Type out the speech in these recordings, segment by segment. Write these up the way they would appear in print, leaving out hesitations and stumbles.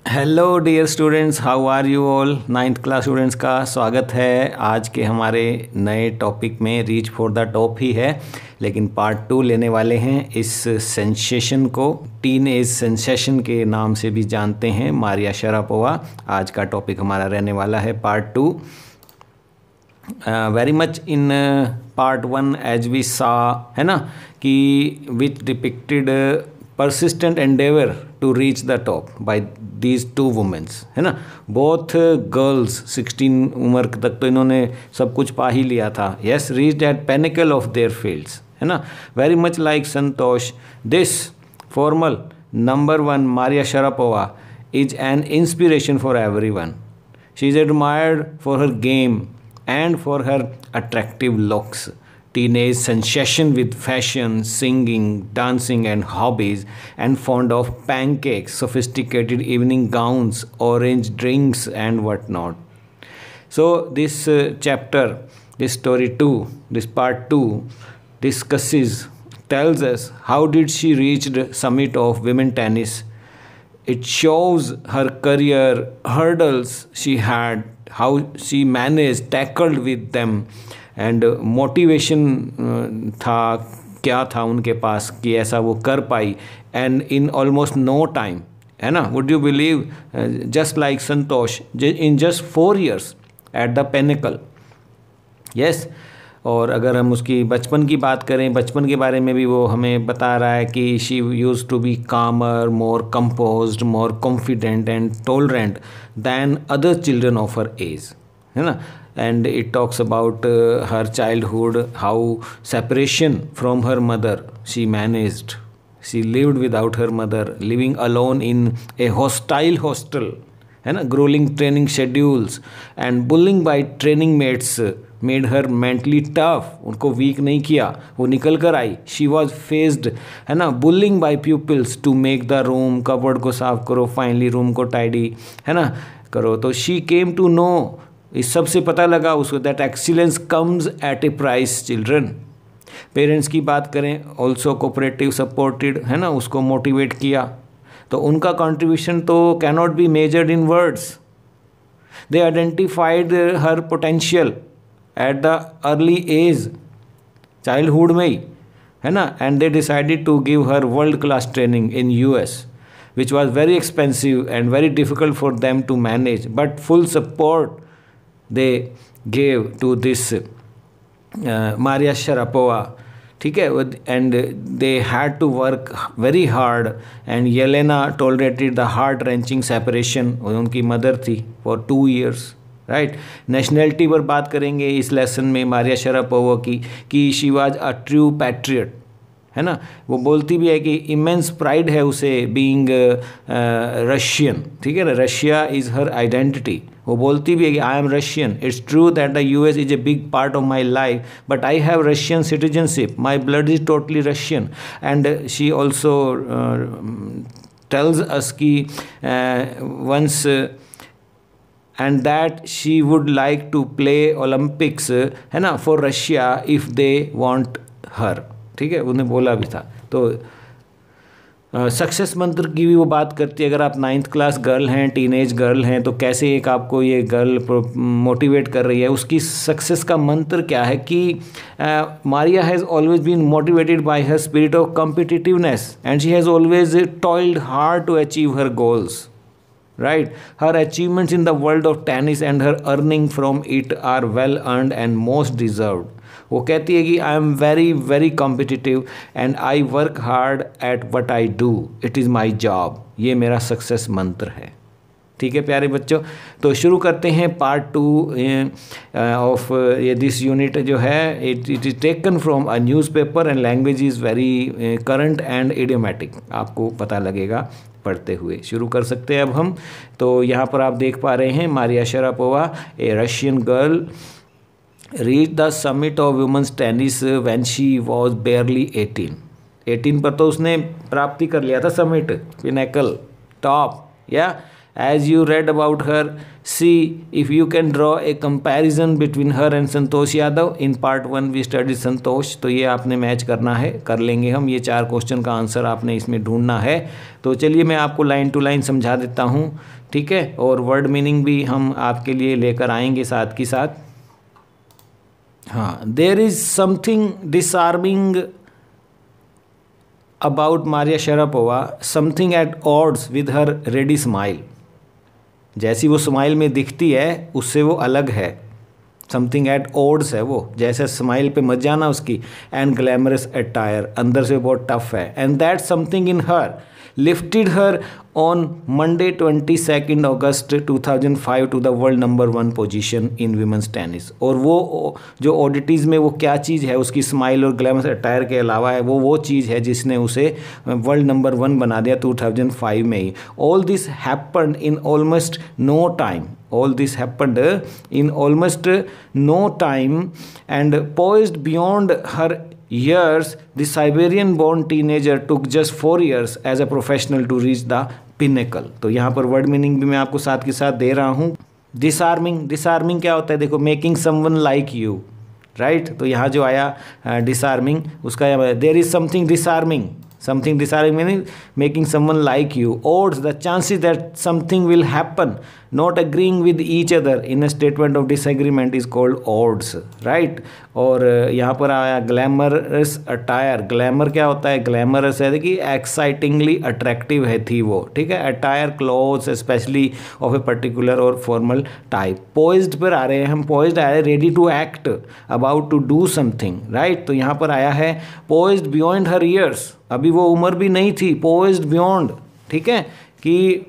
Hello dear students, how are you all. Ninth class students का स्वागत है आज के हमारे नए टॉपिक में। रीच फॉर द टॉप ही है, लेकिन पार्ट 2 लेने वाले हैं। इस सेंसेशन को टीन एज सेंसेशन के नाम से भी जानते हैं, मारिया शरापोवा। आज का टॉपिक हमारा रहने वाला है part 2। Very much in part 1 as we saw, है ना, कि which depicted persistent endeavor to reach the top by these two women, है ना। both girls 16 उम्र तक तो इन्होंने सब कुछ पा ही लिया था। yes, reached at pinnacle of their fields, है ना। very much like Santosh, this formal number 1 Maria Sharapova is an inspiration for everyone. She is admired for her game and for her attractive looks. Teenage sensation with fashion, singing, dancing and hobbies, and fond of pancakes, sophisticated evening gowns, orange drinks and whatnot. So this chapter, this story 2, this part 2 tells us how did she reach the summit of women tennis. It shows her career hurdles she had, how she managed, tackled with them, and motivation था, क्या था उनके पास कि ऐसा वो कर पाई, and in almost no time, है ना। Would you believe, just like Santosh in just 4 years at the pinnacle. Yes. और अगर हम उसकी बचपन की बात करें, बचपन के बारे में भी वो हमें बता रहा है कि she use to be calmer, more composed, more confident and tolerant than other children of her age, है ना। And it talks about her childhood, how separation from her mother she managed. She lived without her mother, living alone in a hostile hostel, है ना। grueling training schedules and bullying by training mates made her mentally tough. उनको weak नहीं किया, वो निकल कर आई। she was faced, है ना, bullying by pupils to make the room, cupboard को साफ करो, finally room को tidy, है ना, करो। तो she came to know, इस सब से पता लगा उसको, that excellence comes at a price children. Parents की बात करें, ऑल्सो कोऑपरेटिव, सपोर्टेड, है ना, उसको मोटिवेट किया। तो उनका कंट्रीब्यूशन तो cannot be measured in words. They identified her potential at the early age, childhood में ही, है ना। And they decided to give her world class training in US, which was very expensive and very difficult for them to manage, but full support they gave to this Maria Sharapova, ठीक है। and they had to work very hard, and Yelena tolerated the heart-wrenching separation, उनकी mother थी, for 2 years, right. Nationality पर बात करेंगे इस lesson में Maria Sharapova की, कि she was a true patriot, है ना। वो बोलती भी है कि इमेंस प्राइड है उसे बीइंग रशियन, ठीक है ना। Russia is her identity. वो बोलती भी है कि I am Russian. It's true that the US is a big part of my life, but I have Russian citizenship, my blood is totally Russian. And she also tells us कि once and that she would like to play Olympics, है ना, for Russia if they want her, ठीक है, उन्हें बोला भी था। तो सक्सेस मंत्र की भी वो बात करती है। अगर आप 9th क्लास गर्ल हैं, टीनेज गर्ल हैं, तो कैसे एक आपको ये गर्ल मोटिवेट कर रही है, उसकी सक्सेस का मंत्र क्या है कि Maria has always been motivated by her spirit of competitiveness and she has always toiled hard to achieve her goals, right. Her achievements in the world of tennis and her earning from it are well earned and most deserved. वो कहती है कि I am very very competitive and I work hard at what I do, it is my job. ये मेरा success मंत्र है, ठीक है प्यारे बच्चों। तो शुरू करते हैं पार्ट 2 ऑफ ये दिस यूनिट जो है, it is taken from a newspaper and language is very current and idiomatic, आपको पता लगेगा पढ़ते हुए। शुरू कर सकते हैं अब हम। तो यहाँ पर आप देख पा रहे हैं, Maria Sharapova, a Russian girl, reach the summit of women's tennis when she was barely 18 पर तो उसने प्राप्ति कर लिया था समिट, पिनेकल, टॉप, या As you read about her, see if you can draw a comparison between her and Santosh Yadav. In part 1 we studied संतोष. तो ये आपने मैच करना है, कर लेंगे हम. ये 4 क्वेश्चन का आंसर आपने इसमें ढूंढना है. तो चलिए मैं आपको लाइन टू लाइन समझा देता हूँ, ठीक है, और वर्ड मीनिंग भी हम आपके लिए लेकर आएंगे साथ की साथ. हाँ, there is something disarming about Maria Sharapova, something at odds with her ready smile. जैसी वो स्माइल में दिखती है उससे वो अलग है. समथिंग एट ऑड्स है वो, जैसे स्माइल पे मत जाना उसकी. एंड ग्लैमरस अटायर, अंदर से बहुत टफ है. And that something in her lifted her on Monday 22nd August 2005 to the world number 1 position in women's tennis. और वो जो ऑडिटीज़ में वो क्या चीज़ है, उसकी स्माइल और ग्लैमरस अटायर के अलावा है, वो चीज़ है जिसने उसे वर्ल्ड नंबर 1 बना दिया 2005 में ही. All this happened in almost no time. All this happened in almost no time, and poised beyond her years, the Siberian-born teenager took just 4 years as a professional to reach the pinnacle. तो यहाँ पर word meaning भी मैं आपको साथ के साथ दे रहा हूँ. डिसआर्मिंग क्या होता है? देखो, making someone like you, right. तो यहाँ जो आया डिसआर्मिंग, उसका there is something disarming. Something disarming meaning making someone like you. Odds, the chances that something will happen. Not agreeing with each other in a statement of disagreement is called odds, right. और यहाँ पर आया glamorous attire. Glamour क्या होता है? Glamorous है कि एक्साइटिंगली attractive है थी वो, ठीक है. Attire clothes specially of a particular और फॉर्मल टाइप. पोइज्ड पर आ रहे हैं हम. पोइज्ड आया ready to act, about to do something, right. तो यहाँ पर आया है पोइज्ड बियॉन्ड हर ईयर्स. अभी वो उम्र भी नहीं थी. पोइज्ड बियॉन्ड, ठीक है, कि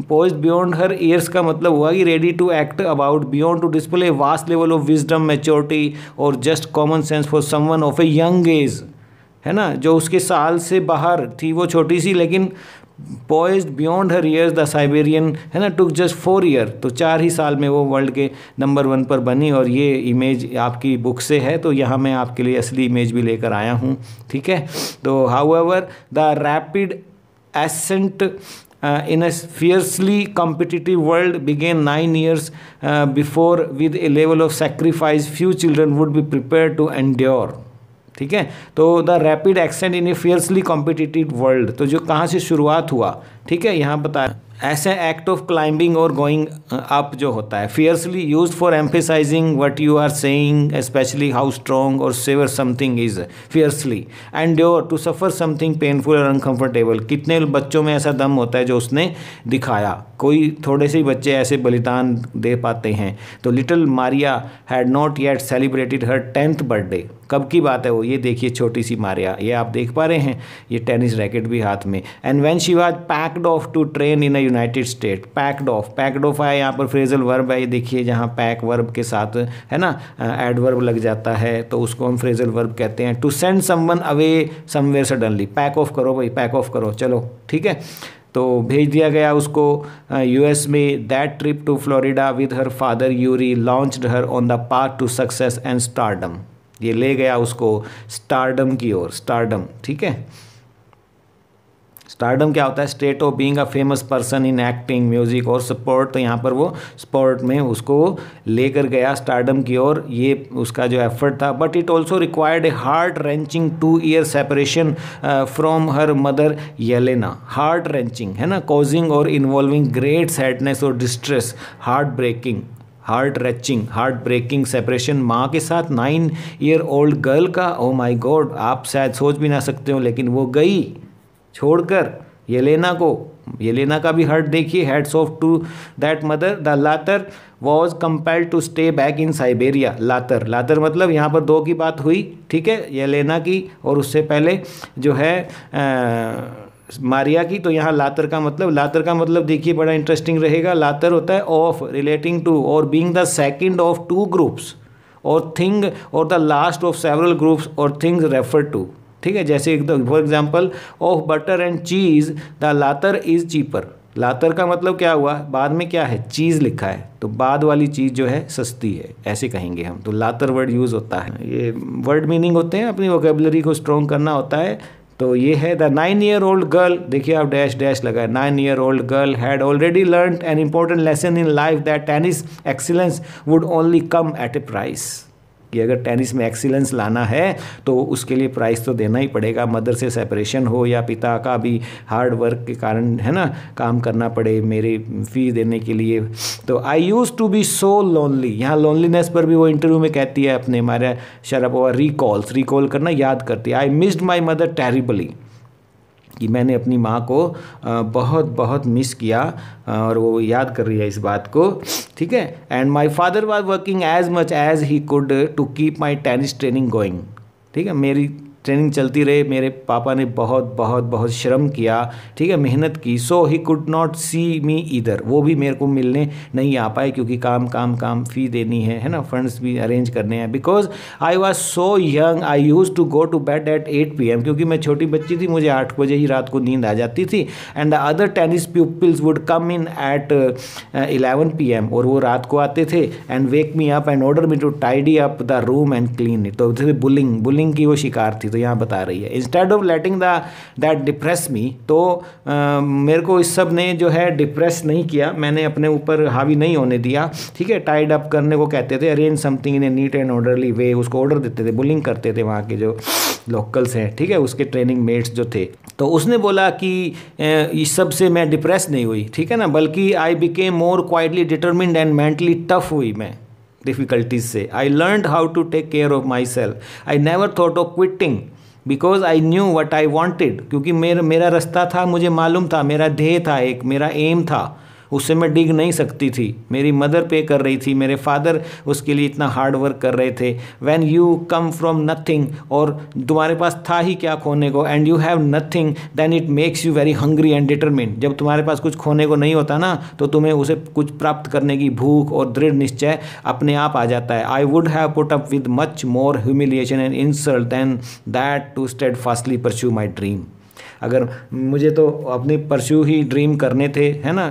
पोइज्ड बियॉन्ड हर ईयर्स का मतलब हुआ कि ready to act about, beyond to display vast level of wisdom, maturity और just common sense for someone of a young age, है ना. जो उसके साल से बाहर थी, वो छोटी सी, लेकिन poised beyond her years the Siberian, है ना, टुक जस्ट 4 ईयर. तो 4 ही साल में वो वर्ल्ड के नंबर 1 पर बनी. और ये इमेज आपकी बुक से है, तो यहाँ मैं आपके लिए असली इमेज भी लेकर आया हूँ, ठीक है. तो however the rapid ascent in a fiercely competitive world began 9 years before with a level of sacrifice few children would be prepared to endure. ठीक है. तो the rapid accent in A fiercely competitive world, तो जो कहाँ से शुरुआत हुआ, ठीक है, यहाँ बताया. ऐसे एक्ट ऑफ क्लाइंबिंग और गोइंग अप जो होता है. Fiercely used for emphasizing what you are saying, specially how strong और severe something is. Fiercely endure, to suffer something painful और अनकंफर्टेबल. कितने बच्चों में ऐसा दम होता है जो उसने दिखाया. कोई थोड़े से ही बच्चे ऐसे बलिदान दे पाते हैं. तो little Maria had not yet celebrated her 10th birthday. कब की बात है वो? ये देखिए, छोटी सी मारिया, ये आप देख पा रहे हैं, ये टेनिस रैकेट भी हाथ में. And when she was packed off to train in a United State. Packed off है यहाँ पर फ्रेजल वर्ब है. ये देखिए, जहाँ पैक वर्ब के साथ, है ना, एडवर्ब लग जाता है, तो उसको हम फ्रेजल वर्ब कहते हैं. To send someone away somewhere suddenly. Pack off करो भाई, पैक ऑफ करो, चलो, ठीक है. तो भेज दिया गया उसको यूएस में. That trip to Florida with her father Yuri launched her on the path to success and stardom. ये ले गया उसको स्टारडम की ओर. स्टारडम, ठीक है. स्टारडम क्या होता है? State of being a famous person in acting, music और स्पोर्ट. तो यहाँ पर वो स्पोर्ट में उसको लेकर गया स्टारडम की ओर. ये उसका जो एफर्ट था. But it also required a heart wrenching 2 year separation from her mother Yelena. Heart wrenching, है ना, कॉजिंग और इन्वॉल्विंग ग्रेट सैडनेस और डिस्ट्रेस. हार्ट ब्रेकिंग सेपरेशन माँ के साथ 9 year old गर्ल का. ओ माय गॉड, आप शायद सोच भी ना सकते हो, लेकिन वो गई छोड़कर येलेना को. येलेना का भी हर्ट देखिए. Hats off to that mother. The latter was compelled to stay back in Siberia. Latter मतलब यहाँ पर 2 की बात हुई, ठीक है, येलेना की और उससे पहले जो है मारिया की. तो यहाँ लातर का मतलब देखिए, बड़ा इंटरेस्टिंग रहेगा. लातर होता है ऑफ, रिलेटिंग टू और being the second of 2 groups और थिंग और the last of several groups और थिंग्स रेफर टू. ठीक है, जैसे for example of butter and cheese the Latur is cheaper. लातर का मतलब क्या हुआ? बाद में क्या है? चीज़ लिखा है, तो बाद वाली चीज़ जो है सस्ती है, ऐसे कहेंगे हम. तो लातर वर्ड यूज़ होता है. ये वर्ड मीनिंग होते हैं, अपनी वोकेबलरी को स्ट्रॉन्ग करना होता है. तो ये है द 9-year-old गर्ल, देखिए आप डैश डैश लगा, 9-year-old girl had already learn an important lesson in life that tennis excellence would only come at a price, कि अगर टेनिस में एक्सीलेंस लाना है तो उसके लिए प्राइस तो देना ही पड़ेगा, मदर से सेपरेशन हो या पिता का भी हार्ड वर्क के कारण है ना काम करना पड़े मेरी फ़ी देने के लिए। तो I use to be so lonely, यहाँ लोनलीनेस पर भी वो इंटरव्यू में कहती है अपने मारिया शरापोवा, रिकॉल करना, याद करती है, I missed my mother terribly, कि मैंने अपनी माँ को बहुत बहुत मिस किया, और वो याद कर रही है इस बात को, ठीक है। And my father was working as much as he could to keep my tennis training going, ठीक है, मेरी ट्रेनिंग चलती रहे, मेरे पापा ने बहुत बहुत बहुत श्रम किया, ठीक है, मेहनत की। So he could not see me either, वो भी मेरे को मिलने नहीं आ पाए क्योंकि काम काम काम, फ़ी देनी है ना, फंड्स भी अरेंज करने हैं। Because I was so young I use to go to bed at 8 PM, क्योंकि मैं छोटी बच्ची थी, मुझे 8 बजे ही रात को नींद आ जाती थी। And the other tennis pupils would come in at 11 PM, और वो रात को आते थे and wake me up and order me to tidy up the room and clean it. तो बुलिंग की वो शिकार थी, तो यहाँ बता रही है instead of letting that depress me, तो मेरे को इस सब ने जो है डिप्रेस नहीं किया, मैंने अपने ऊपर हावी नहीं होने दिया, ठीक है। टाइड अप करने को कहते थे, arrange something in a neat and orderly way, उसको ऑर्डर देते थे, बुलिंग करते थे वहाँ के जो लोकल्स हैं, ठीक है, उसके ट्रेनिंग मेट्स जो थे। तो उसने बोला कि इस सब से मैं डिप्रेस नहीं हुई, ठीक है ना, बल्कि I became more quietly determined and mentally tough हुई मैं डिफ़िकल्टीज से। I learned how to take care of myself, I never thought of quitting because I knew what I wanted, क्योंकि मेरा रास्ता था, मुझे मालूम था, मेरा ध्येय था, एक मेरा एम था, उससे मैं डिग नहीं सकती थी। मेरी मदर पे कर रही थी, मेरे फादर उसके लिए इतना हार्ड वर्क कर रहे थे। When you come from nothing, और तुम्हारे पास था ही क्या खोने को, and you have nothing then it makes you very hungry and determined. जब तुम्हारे पास कुछ खोने को नहीं होता ना, तो तुम्हें उसे कुछ प्राप्त करने की भूख और दृढ़ निश्चय अपने आप आ जाता है। I would have put up with much more humiliation and insult than that to steadfastly pursue my dream. अगर मुझे तो अपने परस्यू ही ड्रीम करने थे, है ना,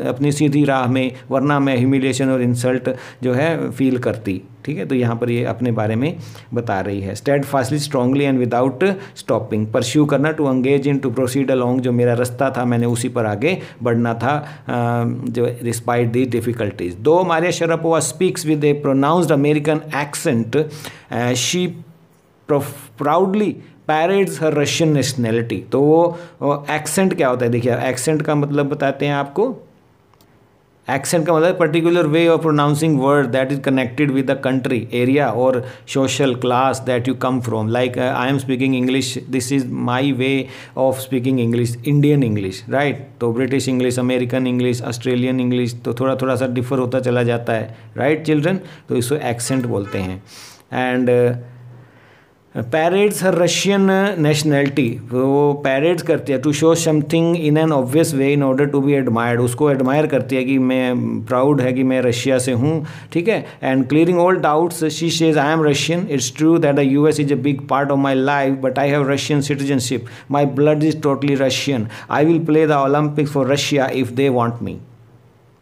अपनी सीधी राह में, वरना मैं ह्यूमिलिएशन और इंसल्ट जो है फील करती, ठीक है। तो यहाँ पर ये अपने बारे में बता रही है। Steadfastly, strongly and without stopping, pursue करना, to engage in, to proceed along, जो मेरा रास्ता था मैंने उसी पर आगे बढ़ना था, जो despite the difficulties. Though Maria Sharapova speaks with a pronounced American accent, she proudly parades her Russian nationality. तो वो एक्सेंट क्या होता है, देखिए एक्सेंट का मतलब बताते हैं आपको। एक्सेंट का मतलब particular way of pronouncing word that is connected with the country, area और social class that you come from. Like I am speaking English, this is my way of speaking English, Indian English, right. तो British English, American English, Australian English, तो थोड़ा थोड़ा सा differ होता चला जाता है, राइट चिल्ड्रन। तो इसको एक्सेंट बोलते हैं। And parades her Russian nationality, वो पैरेड्स करती है to show something in an obvious way in order to be admired, उसको एडमायर करती है कि मैं प्राउड है कि मैं रशिया से हूँ, ठीक है। And clearing all doubts she says I am Russian, it's true that the US is a big part of my life but I have Russian citizenship, my blood is totally Russian, I will play the Olympics for Russia if they want me,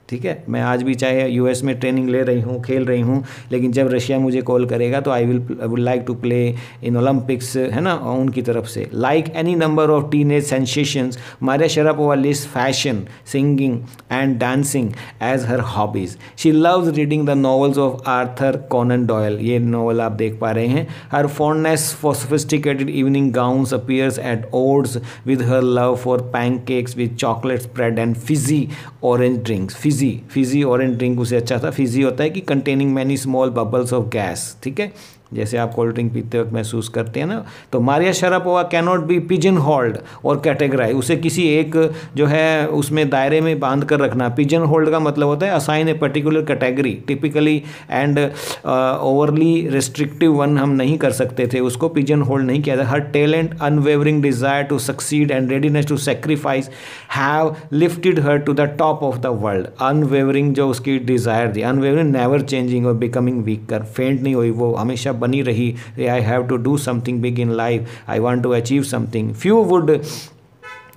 ठीक है। मैं आज भी चाहे US में training ले रही हूँ, खेल रही हूँ, लेकिन जब रशिया मुझे कॉल करेगा तो I would like to play in Olympics, है ना, उनकी तरफ से। Like any number of teenage sensations, Maria Sharapova list fashion, singing and dancing as her hobbies. She loves reading the novels of Arthur Conan Doyle, ये novel आप देख पा रहे हैं। Her fondness for sophisticated evening gowns appears at odds with her love for pancakes with chocolate spread and fizzy orange drinks. Fiji orange drink उसे अच्छा था। Fiji होता है कि containing many small bubbles of gas, ठीक है, जैसे आप कोल्ड ड्रिंक पीते वक्त महसूस करते हैं ना। तो Maria Sharapova can not be pigeon hold और कैटेगराइज, उसे किसी एक जो है उसमें दायरे में बांध कर रखना। पिजन होल्ड का मतलब होता है assign a particular category, typically and overly restrictive one हम नहीं कर सकते थे, उसको पिजन होल्ड नहीं किया था। Her talent, unwavering desire to succeed and readiness to sacrifice have lifted her to the top of the world. Unwavering जो उसकी डिजायर थी, अनवेवरिंग, नेवर चेंजिंग और बिकमिंग वीकर, फेंट नहीं हुई, वो हमेशा बनी रही। I have to do something big in life, I want to achieve something. Few would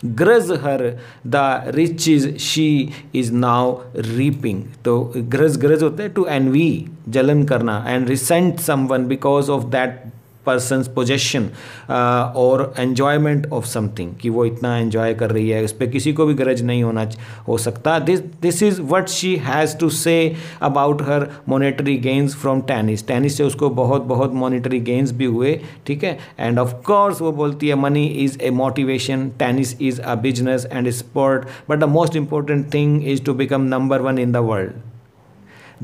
grudge her the riches she is now reaping. तो ग्रज होता है टू एनवी, जलन करना, and recent someone because of that persons possession और enjoyment of something, कि वो इतना enjoy कर रही है, उस पर किसी को भी गरज नहीं हो सकता. This is what she has to say about her monetary gains from tennis. Tennis से उसको बहुत मॉनेटरी गेन्स भी हुए, ठीक है. एंड ऑफ कोर्स वो बोलती है money is a motivation, tennis is a business and sport, but the most important thing is to become number 1 in the world.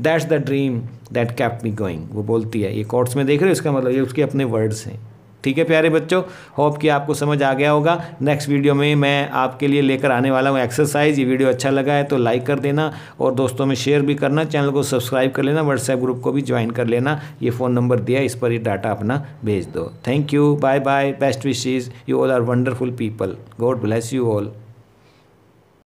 That's the dream that kept me going. वो बोलती है, ये quotes में देख रहे हो, इसका मतलब ये उसके अपने वर्ड्स हैं. ठीक है प्यारे बच्चों, होप कि आपको समझ आ गया होगा. नेक्स्ट वीडियो में मैं आपके लिए लेकर आने वाला हूँ एक्सरसाइज. ये वीडियो अच्छा लगा है तो लाइक कर देना और दोस्तों में शेयर भी करना. चैनल को सब्सक्राइब कर लेना, व्हाट्सएप ग्रुप को भी ज्वाइन कर लेना. ये फ़ोन नंबर दिया, इस पर ही डाटा अपना भेज दो. Thank you, bye bye, best wishes, you all are wonderful people. God bless you all.